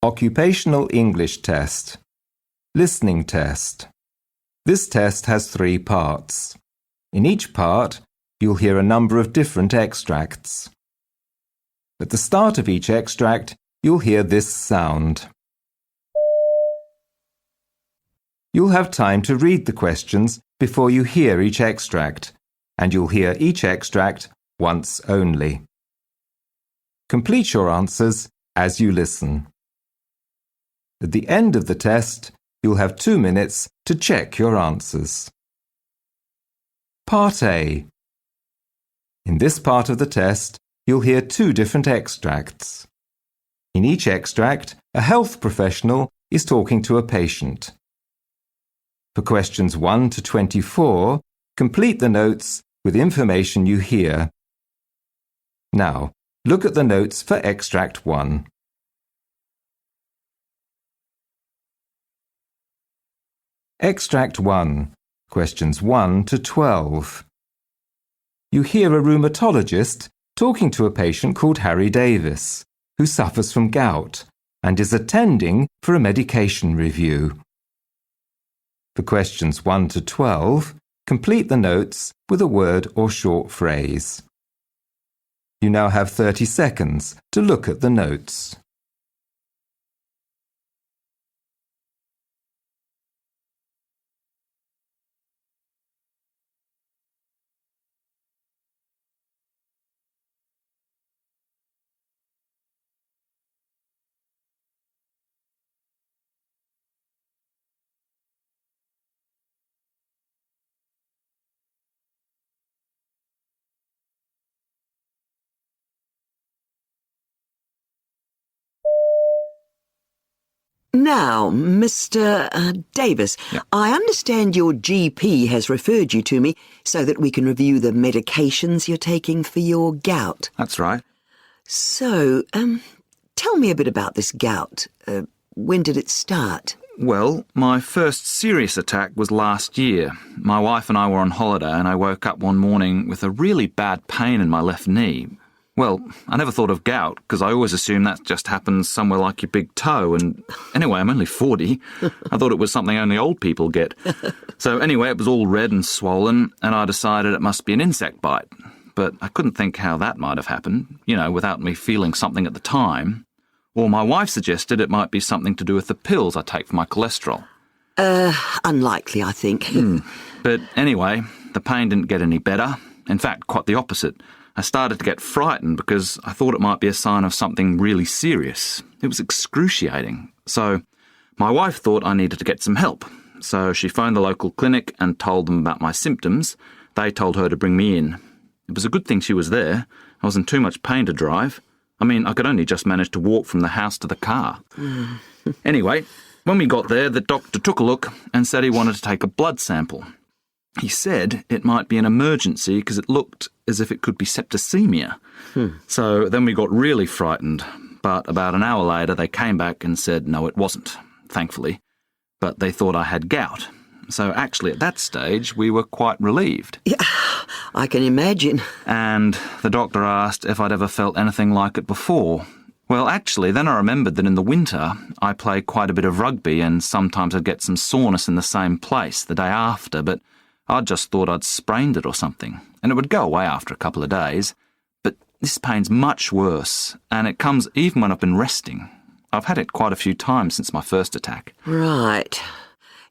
Occupational English Test. Listening Test. This test has 3 parts. In each part, you'll hear a number of different extracts. At the start of each extract, you'll hear this sound. You'll have time to read the questions before you hear each extract, and you'll hear each extract once only. Complete your answers as you listen. At the end of the test, you'll have 2 minutes to check your answers. Part A. In this part of the test, you'll hear 2 different extracts. In each extract, a health professional is talking to a patient. For questions 1 to 24, complete the notes with information you hear. Now, look at the notes for extract 1. Extract 1, questions 1 to 12. You hear a rheumatologist talking to a patient called Harry Davis, who suffers from gout and is attending for a medication review. For questions 1 to 12, complete the notes with a word or short phrase. You now have 30 seconds to look at the notes. Now, Mr. Davis, I understand your GP has referred you to me so that we can review the medications you're taking for your gout. That's right. So, tell me a bit about this gout. When did it start? Well, my first serious attack was last year. My wife and I were on holiday and I woke up one morning with a really bad pain in my left knee. Well, I never thought of gout because I always assumed that just happens somewhere like your big toe, and anyway, I'm only 40. I thought it was something only old people get. So anyway, it was all red and swollen, and I decided it must be an insect bite. But I couldn't think how that might have happened, without me feeling something at the time. Or my wife suggested it might be something to do with the pills I take for my cholesterol. Unlikely, I think. But anyway, the pain didn't get any better. In fact, quite the opposite. I started to get frightened because I thought it might be a sign of something really serious. It was excruciating. So my wife thought I needed to get some help. So she phoned the local clinic and told them about my symptoms. They told her to bring me in. It was a good thing she was there. I was in too much pain to drive. I could only just manage to walk from the house to the car. Anyway, when we got there, the doctor took a look and said he wanted to take a blood sample. He said it might be an emergency because it looked as if it could be septicemia. So then we got really frightened. But about an hour later, they came back and said no, it wasn't, thankfully. But they thought I had gout. So actually, at that stage, we were quite relieved. Yeah, I can imagine. And the doctor asked if I'd ever felt anything like it before. Well, actually, then I remembered that in the winter, I play quite a bit of rugby and sometimes I'd get some soreness in the same place the day after, but I just thought I'd sprained it or something, and it would go away after a couple of days. But this pain's much worse, and it comes even when I've been resting. I've had it quite a few times since my first attack. Right.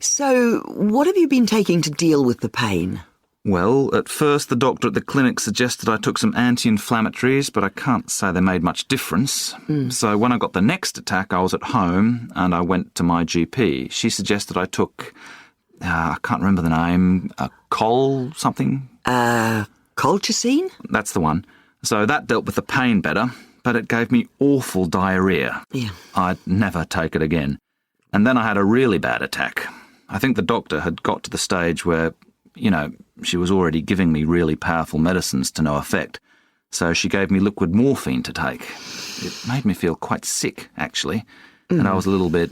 So, what have you been taking to deal with the pain? Well, at first the doctor at the clinic suggested I took some anti-inflammatories, but I can't say they made much difference. So when I got the next attack, I was at home, and I went to my GP. She suggested I took... I can't remember the name, Col something? Colchicine? That's the one. So that dealt with the pain better, but it gave me awful diarrhoea. Yeah. I'd never take it again. And then I had a really bad attack. I think the doctor had got to the stage where, she was already giving me really powerful medicines to no effect. So she gave me liquid morphine to take. It made me feel quite sick, actually. And I was a little bit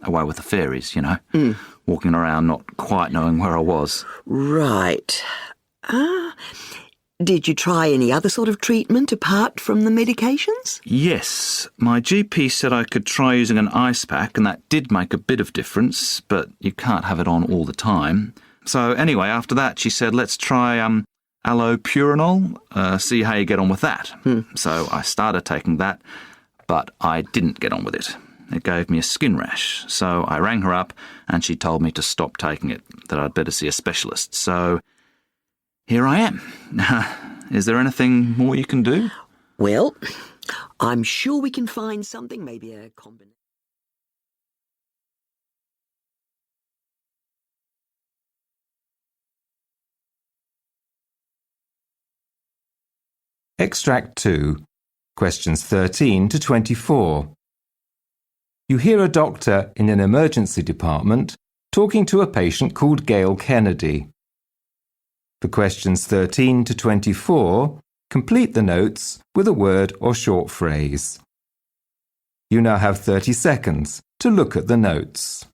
away with the fairies, walking around not quite knowing where I was. Right. Did you try any other sort of treatment apart from the medications? Yes, my GP said I could try using an ice pack, and that did make a bit of difference, but you can't have it on all the time. So anyway, after that, she said, let's try allopurinol, see how you get on with that. So I started taking that, but I didn't get on with it. It gave me a skin rash, so I rang her up and she told me to stop taking it, that I'd better see a specialist. So here I am. Is there anything more you can do? Well, I'm sure we can find something, maybe a combination. Extract 2, questions 13 to 24. You hear a doctor in an emergency department talking to a patient called Gail Kennedy. For questions 13 to 24, complete the notes with a word or short phrase. You now have 30 seconds to look at the notes.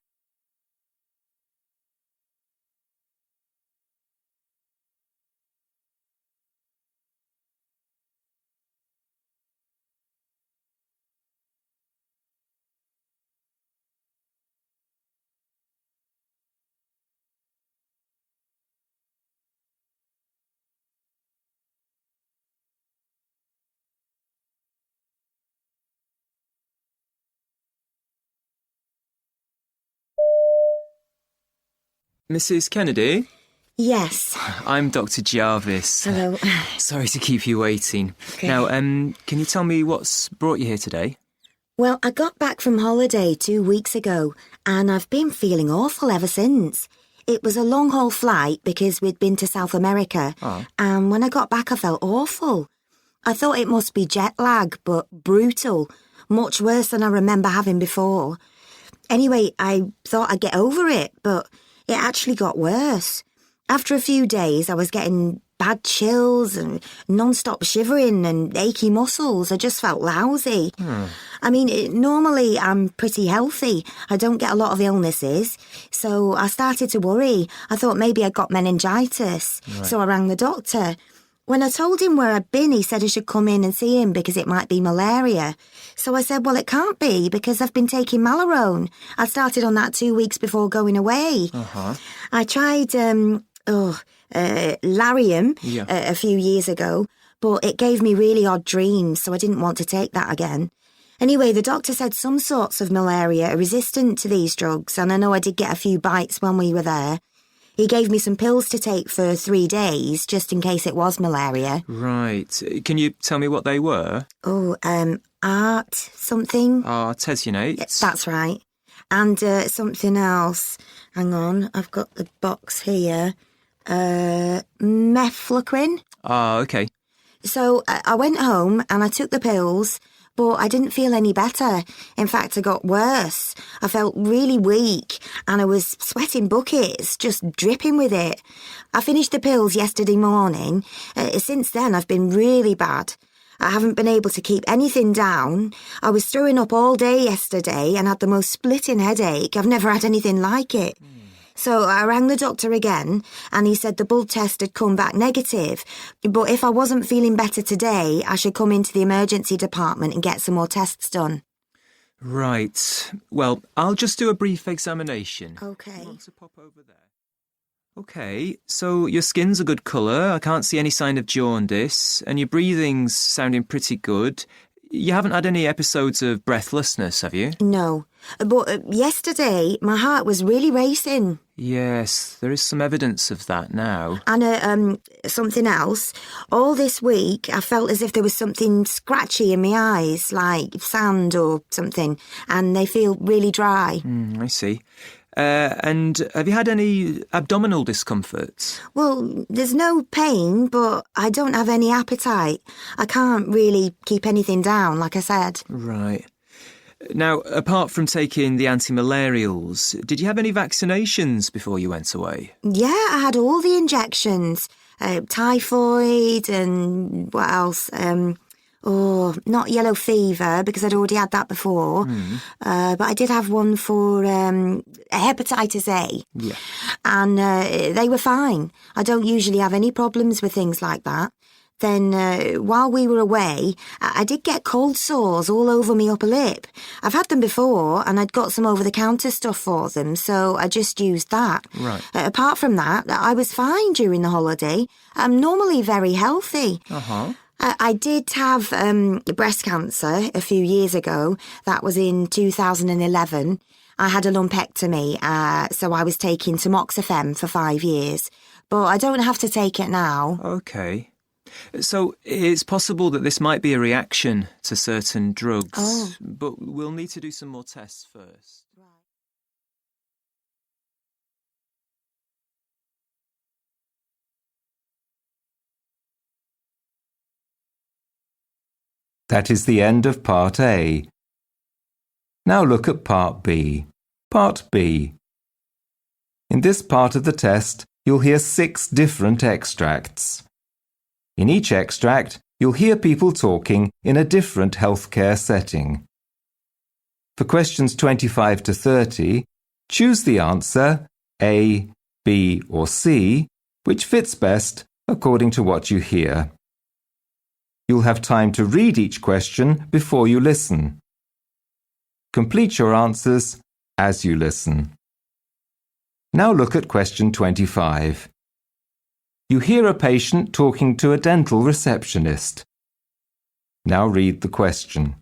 Mrs. Kennedy? Yes. I'm Dr. Jarvis. Hello. Sorry to keep you waiting. Okay. Now, can you tell me what's brought you here today? Well, I got back from holiday 2 weeks ago, and I've been feeling awful ever since. It was a long-haul flight because we'd been to South America, and when I got back I felt awful. I thought it must be jet lag, but brutal, much worse than I remember having before. Anyway, I thought I'd get over it, but it actually got worse. After a few days, I was getting bad chills and non-stop shivering and achy muscles. I just felt lousy. I mean, normally I'm pretty healthy. I don't get a lot of illnesses. So I started to worry. I thought maybe I got meningitis. Right. So I rang the doctor. When I told him where I'd been, he said I should come in and see him because it might be malaria. So I said, well, it can't be because I've been taking Malarone. I started on that 2 weeks before going away. I tried Lariam a few years ago, but it gave me really odd dreams, so I didn't want to take that again. Anyway, the doctor said some sorts of malaria are resistant to these drugs, and I know I did get a few bites when we were there. He gave me some pills to take for 3 days, just in case it was malaria. Right. Can you tell me what they were? Art something. Artesunate. That's right. And something else. Hang on, I've got the box here. Mefloquine. Okay. So I went home and I took the pills, but I didn't feel any better. In fact, I got worse. I felt really weak and I was sweating buckets, just dripping with it. I finished the pills yesterday morning. Since then, I've been really bad. I haven't been able to keep anything down. I was throwing up all day yesterday and had the most splitting headache. I've never had anything like it. So I rang the doctor again and he said the blood test had come back negative. But if I wasn't feeling better today, I should come into the emergency department and get some more tests done. Right. Well, I'll just do a brief examination. Okay. You want to pop over there? Okay, so your skin's a good colour. I can't see any sign of jaundice, and your breathing's sounding pretty good. You haven't had any episodes of breathlessness, have you? No. But yesterday, my heart was really racing. Yes, there is some evidence of that now. And something else. All this week, I felt as if there was something scratchy in my eyes, like sand or something, and they feel really dry. I see. And have you had any abdominal discomforts? Well, there's no pain, but I don't have any appetite. I can't really keep anything down, like I said. Right. Now, apart from taking the anti-malarials, did you have any vaccinations before you went away? Yeah, I had all the injections. Typhoid and what else? Not yellow fever, because I'd already had that before. But I did have one for hepatitis A. Yeah. And they were fine. I don't usually have any problems with things like that. Then, while we were away, I did get cold sores all over me upper lip. I've had them before, and I'd got some over-the-counter stuff for them, so I just used that. Right. Apart from that, I was fine during the holiday. I'm normally very healthy. Uh-huh. I did have breast cancer a few years ago. That was in 2011. I had a lumpectomy, so I was taking tamoxifen for 5 years. But I don't have to take it now. Okay. So it's possible that this might be a reaction to certain drugs, but we'll need to do some more tests first. That is the end of Part A. Now look at Part B. Part B. In this part of the test, you'll hear 6 different extracts. In each extract, you'll hear people talking in a different healthcare setting. For questions 25 to 30, choose the answer A, B or C, which fits best according to what you hear. You'll have time to read each question before you listen. Complete your answers as you listen. Now look at question 25. You hear a patient talking to a dental receptionist. Now read the question.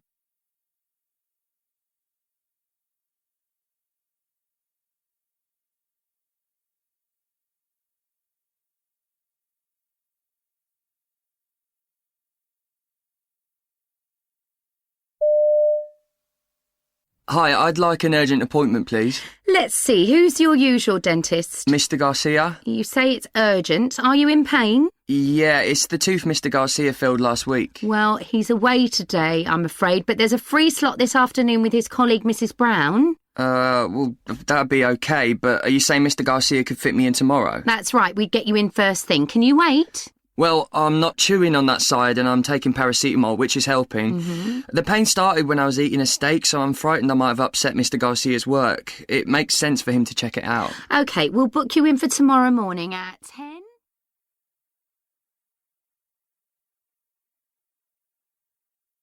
Hi, I'd like an urgent appointment, please. Let's see, who's your usual dentist? Mr. Garcia? You say it's urgent. Are you in pain? Yeah, it's the tooth Mr. Garcia filled last week. Well, he's away today, I'm afraid, but there's a free slot this afternoon with his colleague, Mrs. Brown. Well, that'd be okay, but are you saying Mr. Garcia could fit me in tomorrow? That's right, we'd get you in first thing. Can you wait? Well, I'm not chewing on that side and I'm taking paracetamol, which is helping. The pain started when I was eating a steak, so I'm frightened I might have upset Mr. Garcia's work. It makes sense for him to check it out. OK, we'll book you in for tomorrow morning at 10.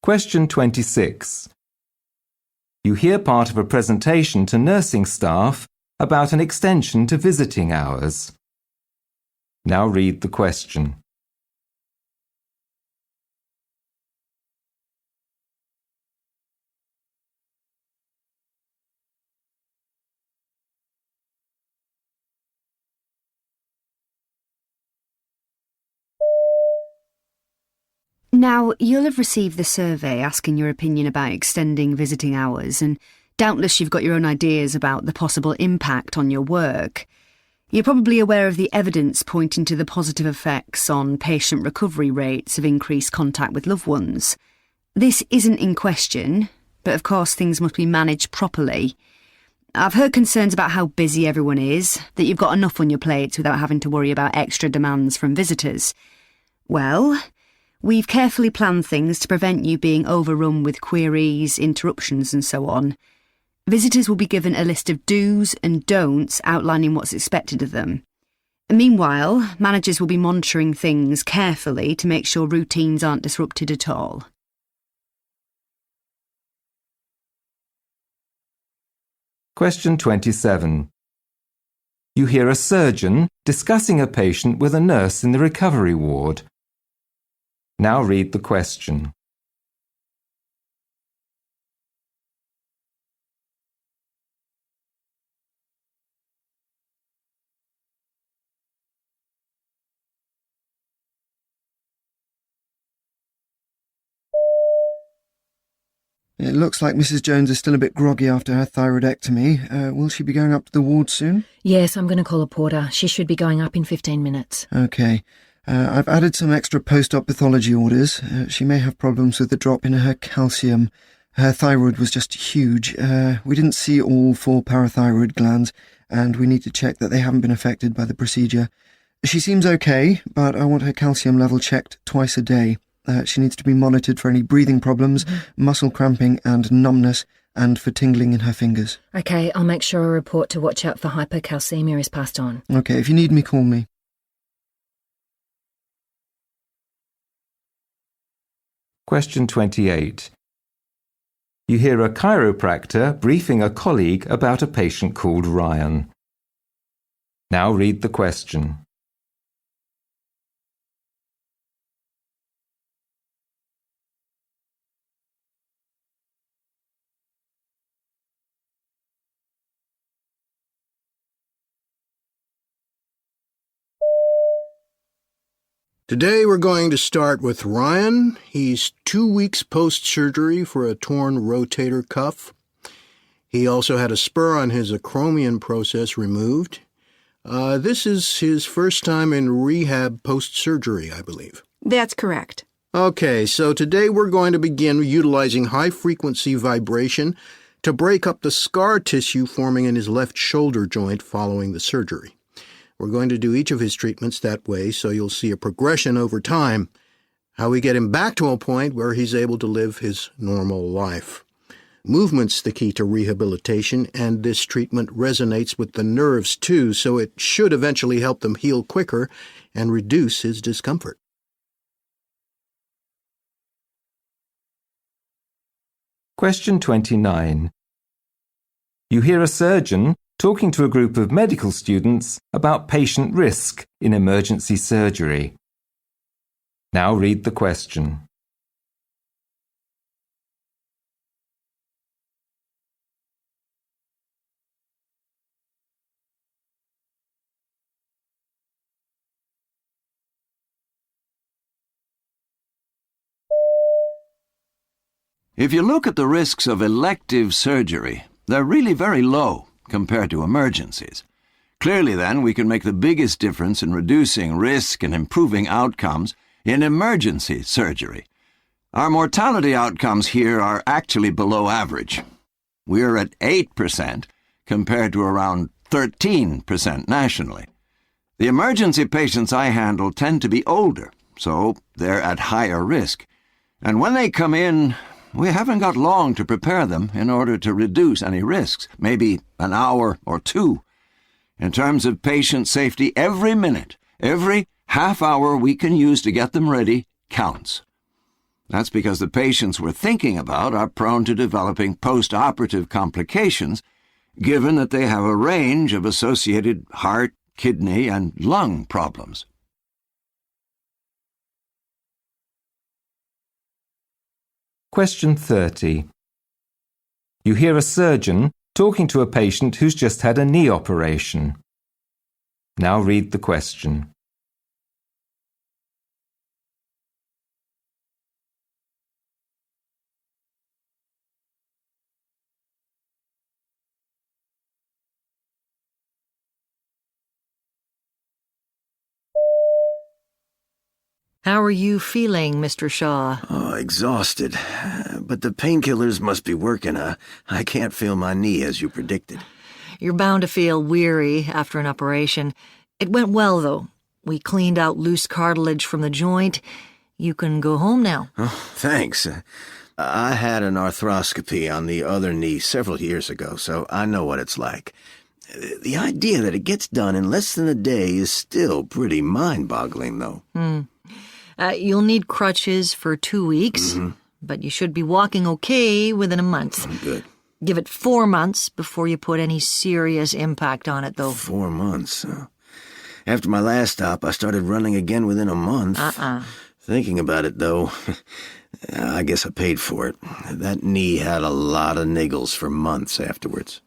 Question 26. You hear part of a presentation to nursing staff about an extension to visiting hours. Now read the question. Now, you'll have received the survey asking your opinion about extending visiting hours, and doubtless you've got your own ideas about the possible impact on your work. You're probably aware of the evidence pointing to the positive effects on patient recovery rates of increased contact with loved ones. This isn't in question, but of course things must be managed properly. I've heard concerns about how busy everyone is, that you've got enough on your plates without having to worry about extra demands from visitors. Well, we've carefully planned things to prevent you being overrun with queries, interruptions and so on. Visitors will be given a list of do's and don'ts outlining what's expected of them. Meanwhile, managers will be monitoring things carefully to make sure routines aren't disrupted at all. Question 27. You hear a surgeon discussing a patient with a nurse in the recovery ward. Now read the question. It looks like Mrs. Jones is still a bit groggy after her thyroidectomy. Will she be going up to the ward soon? Yes, I'm going to call a porter. She should be going up in 15 minutes. OK. I've added some extra post-op pathology orders. She may have problems with the drop in her calcium. Her thyroid was just huge. We didn't see all 4 parathyroid glands, and we need to check that they haven't been affected by the procedure. She seems OK, but I want her calcium level checked twice a day. She needs to be monitored for any breathing problems, muscle cramping and numbness, and for tingling in her fingers. OK, I'll make sure a report to watch out for hypocalcemia is passed on. OK, if you need me, call me. Question 28. You hear a chiropractor briefing a colleague about a patient called Ryan. Now read the question. Today we're going to start with Ryan. He's 2 weeks post-surgery for a torn rotator cuff. He also had a spur on his acromion process removed. This is his first time in rehab post-surgery, I believe. That's correct. Okay, so today we're going to begin utilizing high-frequency vibration to break up the scar tissue forming in his left shoulder joint following the surgery. We're going to do each of his treatments that way, so you'll see a progression over time, how we get him back to a point where he's able to live his normal life. Movement's the key to rehabilitation, and this treatment resonates with the nerves too, so it should eventually help them heal quicker and reduce his discomfort. Question 29. You hear a surgeon talking to a group of medical students about patient risk in emergency surgery. Now read the question. If you look at the risks of elective surgery, they're really very low compared to emergencies. Clearly, then, we can make the biggest difference in reducing risk and improving outcomes in emergency surgery. Our mortality outcomes here are actually below average. We're at 8% compared to around 13% nationally. The emergency patients I handle tend to be older, so they're at higher risk. And when they come in, we haven't got long to prepare them in order to reduce any risks, maybe an hour or two. In terms of patient safety, every minute, every half hour we can use to get them ready counts. That's because the patients we're thinking about are prone to developing post-operative complications, given that they have a range of associated heart, kidney, and lung problems. Question 30. You hear a surgeon talking to a patient who's just had a knee operation. Now read the question. How are you feeling, Mr. Shaw? Oh, exhausted. But the painkillers must be working. I can't feel my knee as you predicted. You're bound to feel weary after an operation. It went well, though. We cleaned out loose cartilage from the joint. You can go home now. Oh, thanks. I had an arthroscopy on the other knee several years ago, so I know what it's like. The idea that it gets done in less than a day is still pretty mind-boggling, though. You'll need crutches for 2 weeks, but you should be walking okay within a month. Good. Give it 4 months before you put any serious impact on it, though. 4 months? After my last stop, I started running again within a month. Thinking about it, though, I guess I paid for it. That knee had a lot of niggles for months afterwards.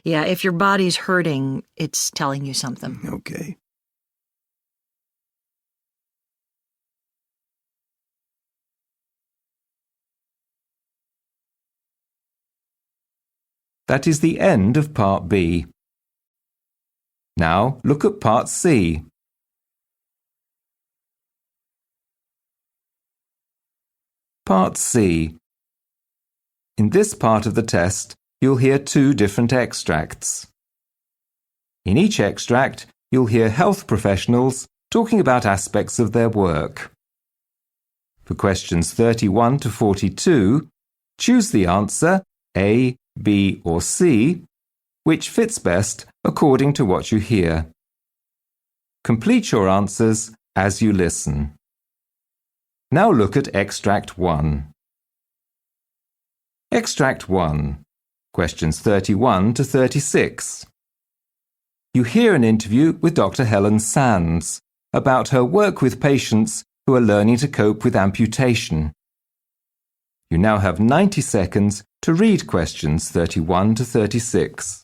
Yeah, if your body's hurting, it's telling you something. Okay. That is the end of Part B. Now look at Part C. Part C. In this part of the test, you'll hear 2 different extracts. In each extract, you'll hear health professionals talking about aspects of their work. For questions 31 to 42, choose the answer A, B, or C, which fits best according to what you hear. Complete your answers as you listen. Now look at Extract 1. Extract 1. Questions 31 to 36. You hear an interview with Dr. Helen Sands about her work with patients who are learning to cope with amputation. You now have 90 seconds to read questions 31 to 36.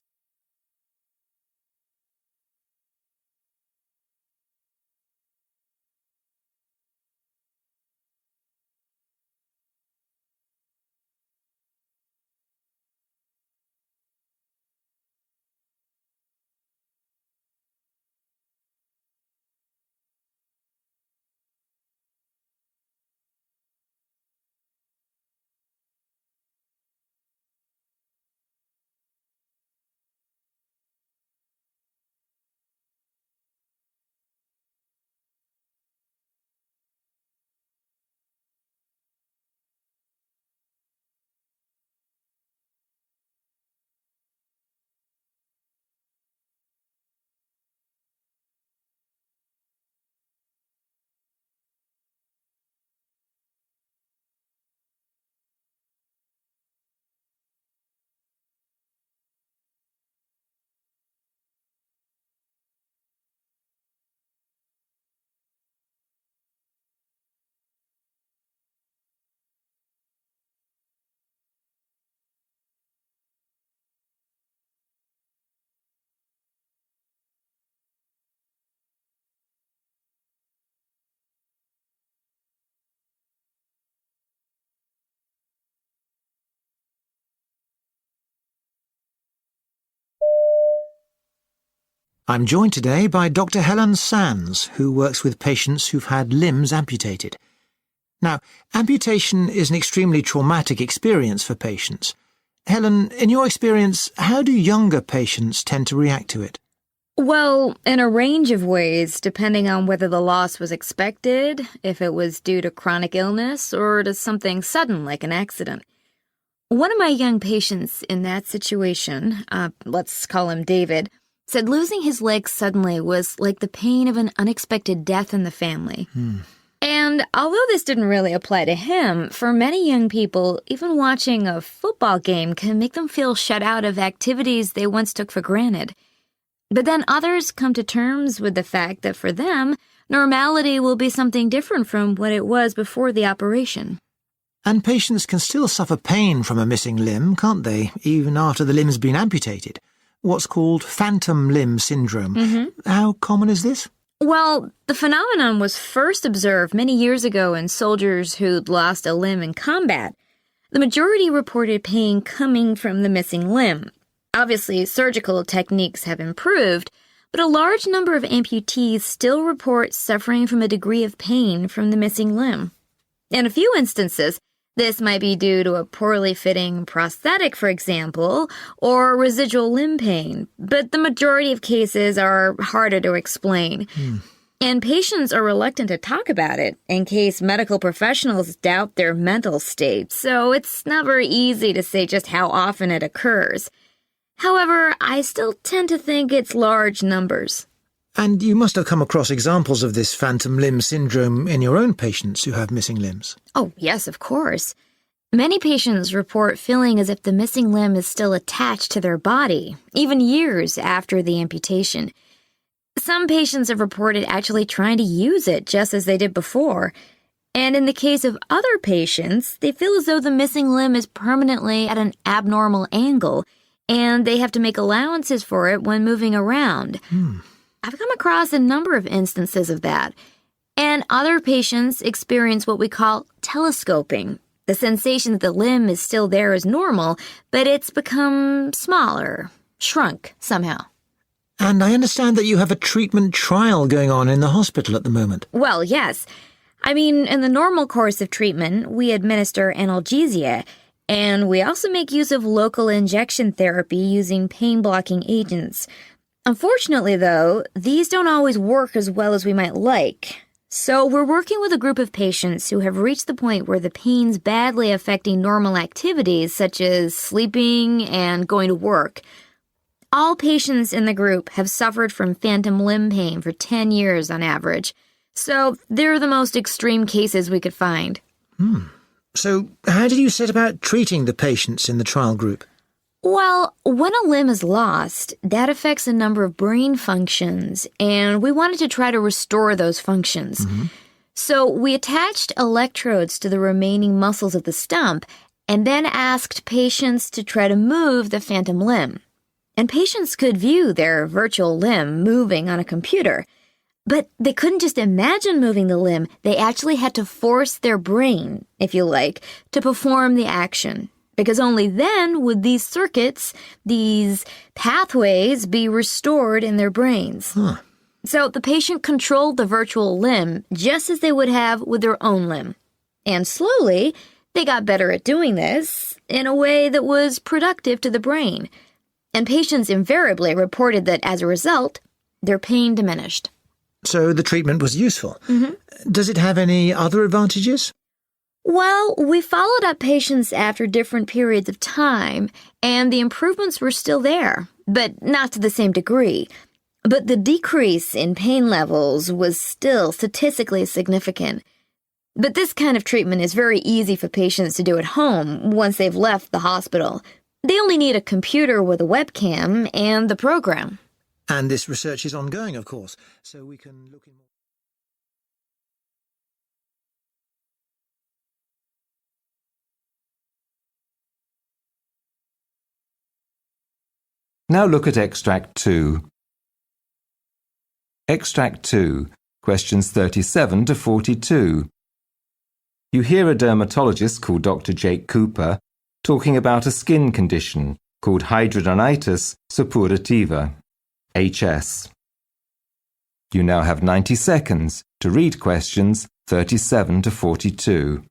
I'm joined today by Dr. Helen Sands, who works with patients who've had limbs amputated. Now, amputation is an extremely traumatic experience for patients. Helen, in your experience, how do younger patients tend to react to it? Well, in a range of ways, depending on whether the loss was expected, if it was due to chronic illness, or to something sudden like an accident. One of my young patients in that situation, let's call him David, said losing his leg suddenly was like the pain of an unexpected death in the family. And although this didn't really apply to him, for many young people, even watching a football game can make them feel shut out of activities they once took for granted. But then others come to terms with the fact that for them, normality will be something different from what it was before the operation. And patients can still suffer pain from a missing limb, can't they, even after the limb's been amputated? What's called phantom limb syndrome. How common is this? Well, the phenomenon was first observed many years ago in soldiers who'd lost a limb in combat. The majority reported pain coming from the missing limb. Obviously, surgical techniques have improved, but a large number of amputees still report suffering from a degree of pain from the missing limb. In a few instances, this might be due to a poorly fitting prosthetic, for example, or residual limb pain, but the majority of cases are harder to explain. And patients are reluctant to talk about it in case medical professionals doubt their mental state, so it's not very easy to say just how often it occurs. However, I still tend to think it's large numbers. And you must have come across examples of this phantom limb syndrome in your own patients who have missing limbs. Oh, yes, of course. Many patients report feeling as if the missing limb is still attached to their body, even years after the amputation. Some patients have reported actually trying to use it just as they did before. And in the case of other patients, they feel as though the missing limb is permanently at an abnormal angle, and they have to make allowances for it when moving around. I've come across a number of instances of that. And other patients experience what we call telescoping, the sensation that the limb is still there as normal, but it's become smaller, shrunk somehow. And I understand that you have a treatment trial going on in the hospital at the moment. Well, yes. I mean, in the normal course of treatment, we administer analgesia, and we also make use of local injection therapy using pain-blocking agents. Unfortunately, though, these don't always work as well as we might like. So we're working with a group of patients who have reached the point where the pain's badly affecting normal activities such as sleeping and going to work. All patients in the group have suffered from phantom limb pain for 10 years on average. So they're the most extreme cases we could find. So, how did you set about treating the patients in the trial group? Well, when a limb is lost, that affects a number of brain functions, and we wanted to try to restore those functions. So we attached electrodes to the remaining muscles of the stump and then asked patients to try to move the phantom limb. And patients could view their virtual limb moving on a computer. But they couldn't just imagine moving the limb. They actually had to force their brain, if you like, to perform the action. Because only then would these circuits, these pathways, be restored in their brains. So the patient controlled the virtual limb just as they would have with their own limb. And slowly, they got better at doing this in a way that was productive to the brain. And patients invariably reported that as a result, their pain diminished. So the treatment was useful. Does it have any other advantages? Well, we followed up patients after different periods of time, and the improvements were still there, but not to the same degree. But the decrease in pain levels was still statistically significant. But this kind of treatment is very easy for patients to do at home once they've left the hospital. They only need a computer with a webcam and the program. And this research is ongoing, of course, so we can look in more. Now look at Extract 2. Extract 2, questions 37 to 42. You hear a dermatologist called Dr. Jake Cooper talking about a skin condition called hidradenitis suppurativa, HS. You now have 90 seconds to read questions 37 to 42.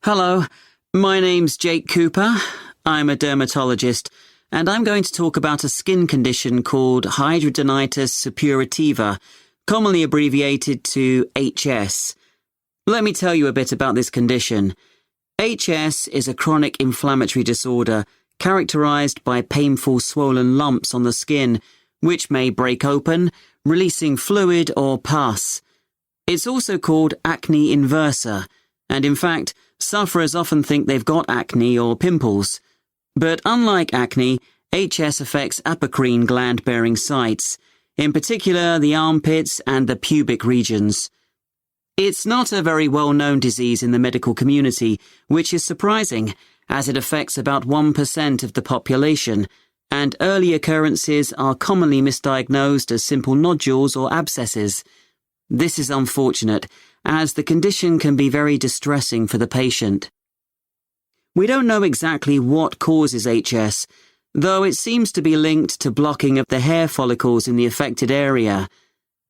Hello, my name's Jake Cooper. I'm a dermatologist, and I'm going to talk about a skin condition called hidradenitis suppurativa, commonly abbreviated to HS. Let me tell you a bit about this condition. HS is a chronic inflammatory disorder characterized by painful swollen lumps on the skin, which may break open, releasing fluid or pus. It's also called acne inversa, and in fact, sufferers often think they've got acne or pimples. But unlike acne, HS affects apocrine gland-bearing sites, in particular the armpits and the pubic regions. It's not a very well-known disease in the medical community, which is surprising, as it affects about 1% of the population, and early occurrences are commonly misdiagnosed as simple nodules or abscesses. This is unfortunate, as the condition can be very distressing for the patient. We don't know exactly what causes HS, though it seems to be linked to blocking of the hair follicles in the affected area.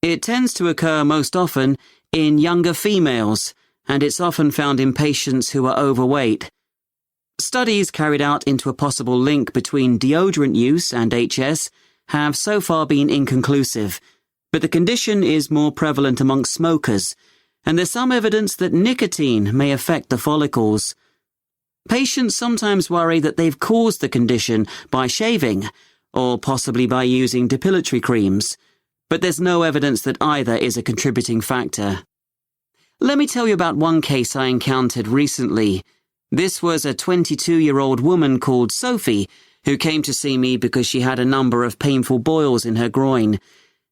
It tends to occur most often in younger females, and it's often found in patients who are overweight. Studies carried out into a possible link between deodorant use and HS have so far been inconclusive, but the condition is more prevalent amongst smokers, and there's some evidence that nicotine may affect the follicles. Patients sometimes worry that they've caused the condition by shaving, or possibly by using depilatory creams, but there's no evidence that either is a contributing factor. Let me tell you about one case I encountered recently. This was a 22-year-old woman called Sophie, who came to see me because she had a number of painful boils in her groin.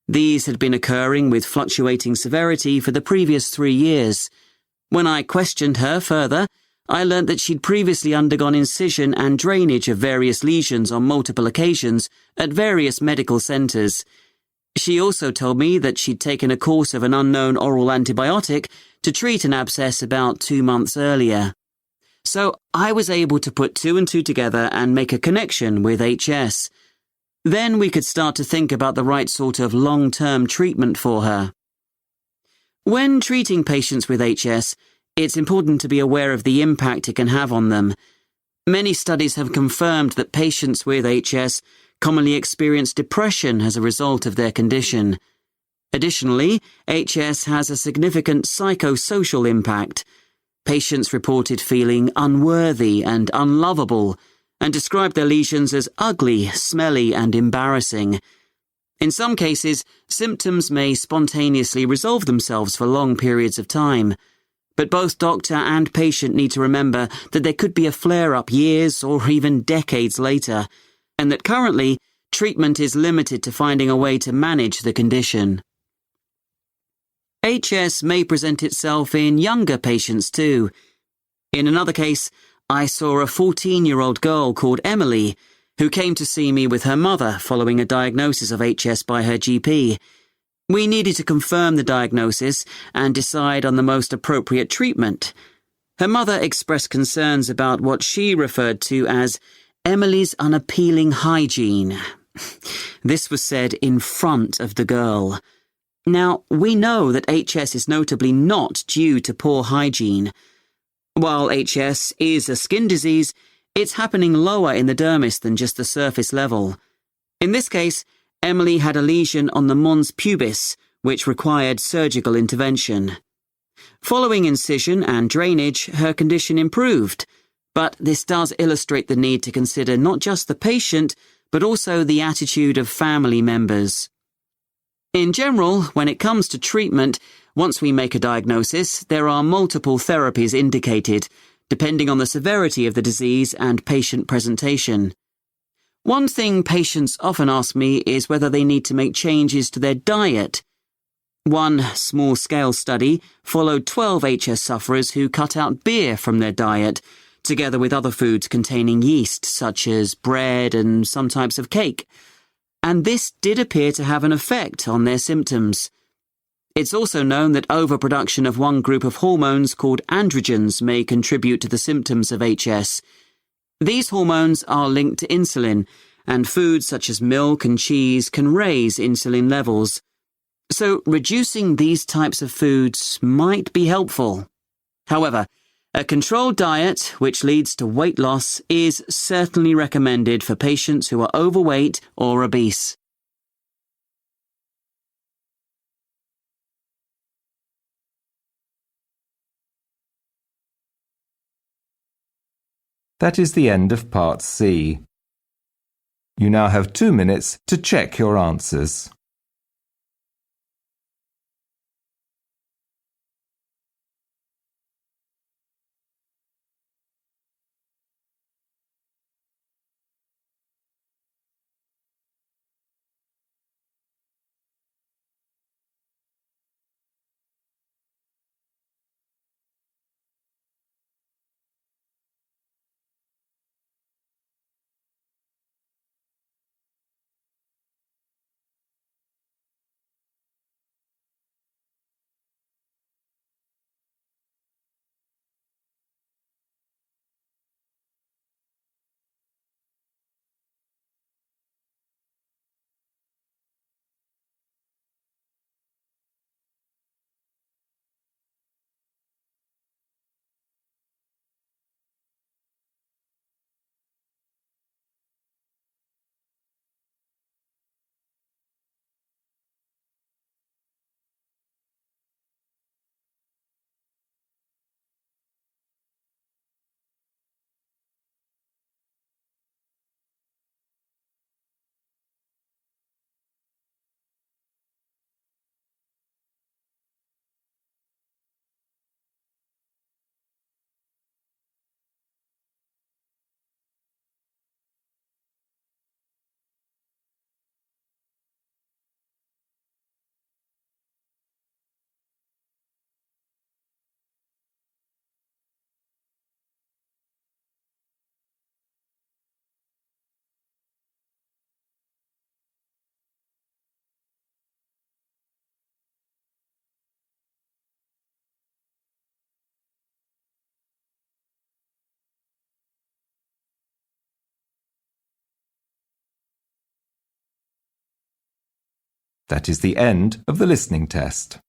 These had been occurring with fluctuating severity for the previous 3 years. When I questioned her further, I learnt that she'd previously undergone incision and drainage of various lesions on multiple occasions at various medical centres. She also told me that she'd taken a course of an unknown oral antibiotic to treat an abscess about 2 months earlier. So I was able to put 2 and 2 together and make a connection with HS. Then we could start to think about the right sort of long-term treatment for her. When treating patients with HS, it's important to be aware of the impact it can have on them. Many studies have confirmed that patients with HS commonly experience depression as a result of their condition. Additionally, HS has a significant psychosocial impact. Patients reported feeling unworthy and unlovable, and described their lesions as ugly, smelly, and embarrassing. In some cases, symptoms may spontaneously resolve themselves for long periods of time. But both doctor and patient need to remember that there could be a flare-up years or even decades later, and that currently, treatment is limited to finding a way to manage the condition. HS may present itself in younger patients too. In another case, I saw a 14-year-old girl called Emily, who came to see me with her mother following a diagnosis of HS by her GP. We needed to confirm the diagnosis and decide on the most appropriate treatment. Her mother expressed concerns about what she referred to as Emily's unappealing hygiene. This was said in front of the girl. Now, we know that HS is notably not due to poor hygiene. While HS is a skin disease, it's happening lower in the dermis than just the surface level. In this case, Emily had a lesion on the mons pubis, which required surgical intervention. Following incision and drainage, her condition improved, but this does illustrate the need to consider not just the patient, but also the attitude of family members. In general, when it comes to treatment, once we make a diagnosis, there are multiple therapies indicated, depending on the severity of the disease and patient presentation. One thing patients often ask me is whether they need to make changes to their diet. One small-scale study followed 12 HS sufferers who cut out beer from their diet, together with other foods containing yeast, such as bread and some types of cake. And this did appear to have an effect on their symptoms. It's also known that overproduction of one group of hormones called androgens may contribute to the symptoms of HS. These hormones are linked to insulin, and foods such as milk and cheese can raise insulin levels. So reducing these types of foods might be helpful. However, a controlled diet, which leads to weight loss, is certainly recommended for patients who are overweight or obese. That is the end of Part C. You now have 2 minutes to check your answers. That is the end of the listening test.